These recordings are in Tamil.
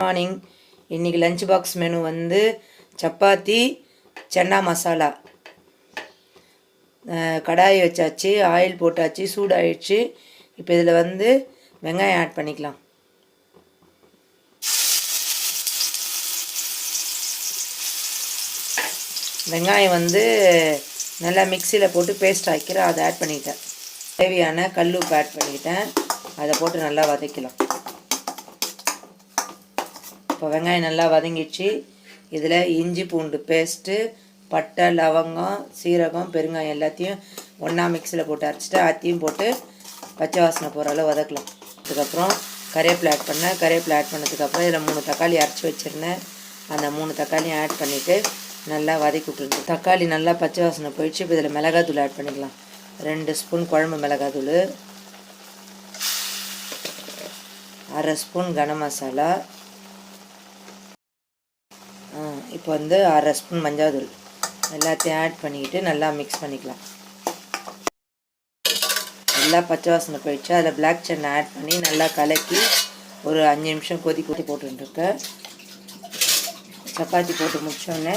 மார்னிங். இன்றைக்கி லஞ்ச் பாக்ஸ் மெனு வந்து சப்பாத்தி சன்னா மசாலா. கடாய் வச்சாச்சு, ஆயில் போட்டாச்சு, சூடாயிடுச்சு. இப்போ இதில் வந்து வெங்காயம் ஆட் பண்ணிக்கலாம். வெங்காயம் வந்து நல்லா மிக்சியில் போட்டு பேஸ்ட் ஆக்கிற அதை ஆட் பண்ணிக்கிட்டேன். தேவையான கல் உப்பு ஆட் பண்ணிக்கிட்டேன். அதை போட்டு நல்லா வதக்கலாம். இப்போ வெங்காயம் நல்லா வதங்கிடுச்சு. இதில் இஞ்சி பூண்டு பேஸ்ட்டு, பட்டை, லவங்கம், சீரகம், பெருங்காயம் எல்லாத்தையும் ஒன்றா மிக்சியில் போட்டு அரைச்சிட்டு அத்தையும் போட்டு பச்சை வாசனை போகிற அளவு வதக்கலாம். அதுக்கப்புறம் கருவேப்பிலை ஆட் பண்ணேன். கருவேப்பிலை ஆட் பண்ணதுக்கப்புறம் இதில் 3 தக்காளி அரைச்சி வச்சுருந்தேன். அந்த 3 தக்காளியும் ஆட் பண்ணிவிட்டு நல்லா வதக்கி விட்டுருந்தேன். தக்காளி நல்லா பச்சை வாசனை போயிடுச்சு. இப்போ இதில் மிளகாத்தூள் ஆட் பண்ணிக்கலாம். 2 ஸ்பூன் குழம்பு மிளகாத்தூள், 1/2 ஸ்பூன் கனம் மசாலா, இப்போ வந்து 1/2 ஸ்பூன் மஞ்சள் தூள் எல்லாத்தையும் ஆட் பண்ணிக்கிட்டு நல்லா மிக்ஸ் பண்ணிக்கலாம். நல்லா பச்சை வாசனை போயிடுச்சு. அதில் பிளாக் சன்னா ஆட் பண்ணி நல்லா கலக்கி ஒரு 5 நிமிஷம் கொதி போட்டுருக்கேன். சப்பாத்தி போட்டு முடிச்சோடனே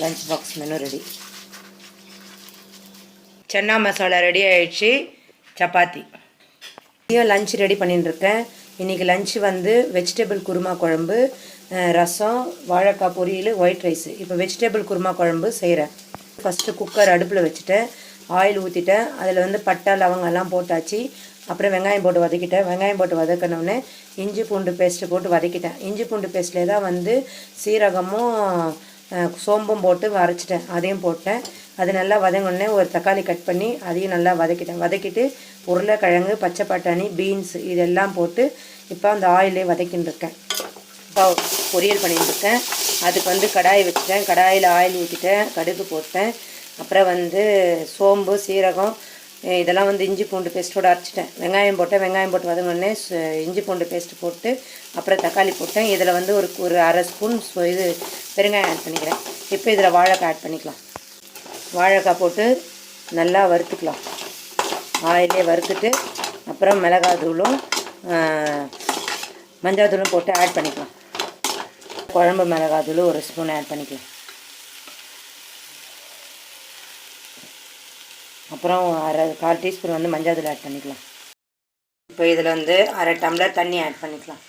lunch box menu ready. Chana masala ready ஆகிடுச்சு. சப்பாத்தி லஞ்ச் ரெடி பண்ணிட்டுருக்கேன். இன்றைக்கி லஞ்சு வந்து வெஜிடபிள் குருமா குழம்பு, ரசம், வாழைக்காய் பொரியல், ஒயிட் ரைஸு. இப்போ வெஜிடபிள் குருமா குழம்பு செய்கிறேன். ஃபஸ்ட்டு குக்கர் அடுப்பில் வச்சுட்டேன். ஆயில் ஊற்றிட்டேன். அதில் வந்து பட்டை லவங்கெல்லாம் போட்டாச்சு. அப்புறம் வெங்காயம் போட்டு வதக்கிட்டேன். வெங்காயம் போட்டு வதக்கினோடனே இஞ்சி பூண்டு பேஸ்ட்டு போட்டு வதக்கிட்டேன். இஞ்சி பூண்டு பேஸ்ட்டில் தான் வந்து சீரகமும் சோம்பும் போட்டு அரைச்சிட்டேன். அதையும் போட்டேன். அது நல்லா வதங்கினோடனே ஒரு தக்காளி கட் பண்ணி அதையும் நல்லா வதக்கிட்டு உருளைக்கிழங்கு, பச்சை பட்டாணி, பீன்ஸ் இதெல்லாம் போட்டு இப்போ அந்த ஆயிலே வதக்கின்னு இருக்கேன். இப்போ பொரியல் பண்ணிட்டு இருக்கேன். அதுக்கு வந்து கடாய் வச்சுட்டேன். கடாயில் ஆயில் ஊற்றிட்டேன். கடுகு போட்டேன். அப்புறம் வந்து சோம்பு, சீரகம் இதெல்லாம் வந்து இஞ்சி பூண்டு பேஸ்ட்டோடு அரைச்சிட்டேன். வெங்காயம் போட்டேன். வெங்காயம் போட்டு வதங்கினோடனே இஞ்சி பூண்டு பேஸ்ட்டு போட்டு அப்புறம் தக்காளி போட்டேன். இதில் வந்து ஒரு 1/2 ஸ்பூன் இது பெருங்காயம் ஆட் பண்ணிக்கிறேன். இப்போ இதில் வாழைக்காய் ஆட் பண்ணிக்கலாம். வாழைக்காய் போட்டு நல்லா வறுத்துக்கலாம். ஆயிலே வறுத்துட்டு அப்புறம் மிளகாத்தூளும் மஞ்சள் தூளும் போட்டு ஆட் பண்ணிக்கலாம். குழம்பு மிளகாத்தூள் 1 ஸ்பூன் ஆட் பண்ணிக்கலாம். அப்புறம் 1/4 டீஸ்பூன் வந்து மஞ்சள் தூள் ஆட் பண்ணிக்கலாம். இப்போ இதில் வந்து 1/2 டம்ளர் தண்ணி ஆட் பண்ணிக்கலாம்.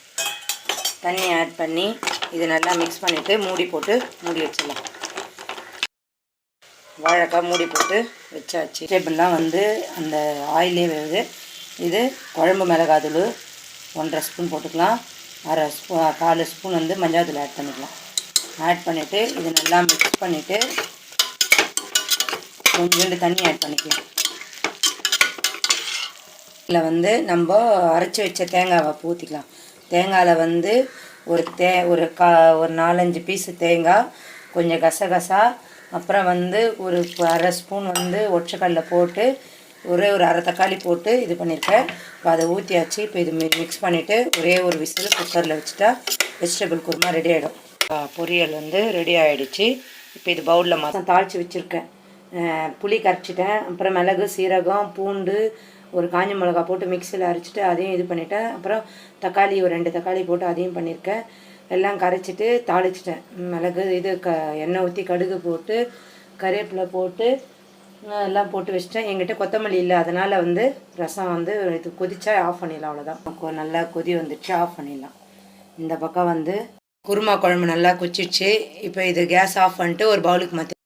தண்ணி ஆட் பண்ணி இது நல்லா மிக்ஸ் பண்ணிவிட்டு மூடி போட்டு மூடி வச்சிடலாம். வாழைக்காய் மூடி போட்டு வச்சாச்சு. வெஜிடபிள்லாம் வந்து அந்த ஆயிலே வேகுது. இது குழம்பு மிளகாத்தூள் 1/2 ஸ்பூன் போட்டுக்கலாம். 4 ஸ்பூன் வந்து மஞ்சள் தூள் ஆட் பண்ணிக்கலாம். ஆட் பண்ணிவிட்டு இது நல்லா மிக்ஸ் பண்ணிவிட்டு கொஞ்சோண்டு தண்ணி ஆட் பண்ணிக்கலாம். இதில் வந்து நம்ம அரைச்சி வச்ச தேங்காவை ஊற்றிக்கலாம். தேங்காயில் வந்து ஒரு 4-5 பீஸு தேங்காய், கொஞ்சம் கசகசா, அப்புறம் வந்து ஒரு 1/2 ஸ்பூன் வந்து ஒற்றைக்கடலை போட்டு ஒரு 1/2 தக்காளி போட்டு இது பண்ணியிருக்கேன். இப்போ அதை ஊற்றியாச்சு. இப்போ இது மிக்ஸ் பண்ணிவிட்டு ஒரே ஒரு விசில் குக்கரில் வச்சுட்டா வெஜிடபிள் குருமா ரெடி ஆகிடும். பொரியல் வந்து ரெடி ஆகிடுச்சு. இப்போ இது பவுலில் தாளித்து வச்சுருக்கேன். புளி கரைச்சிட்டேன். அப்புறம் மிளகு, சீரகம், பூண்டு, ஒரு காஞ்ச மிளகா போட்டு மிக்சியில் அரைச்சிட்டு அதையும் இது பண்ணிவிட்டேன். அப்புறம் தக்காளி ஒரு 2 தக்காளி போட்டு அதையும் பண்ணியிருக்கேன். எல்லாம் கரைச்சிட்டு தாளிச்சிட்டேன். மிளகு எண்ணெய் ஊற்றி கடுகு போட்டு கருவேப்பிலை போட்டு எல்லாம் போட்டு வச்சிட்டேன். எங்கிட்ட கொத்தமல்லி இல்லை, அதனால் வந்து ரசம் வந்து இது கொதிச்சா ஆஃப் பண்ணிடலாம். அவ்வளோதான். நல்லா கொதி வந்துடுச்சு, ஆஃப் பண்ணிடலாம். இந்த பக்கம் வந்து குருமா குழம்பு நல்லா கொச்சிடுச்சு. இப்போ இது கேஸ் ஆஃப் பண்ணிட்டு ஒரு பவுலுக்கு மாற்றி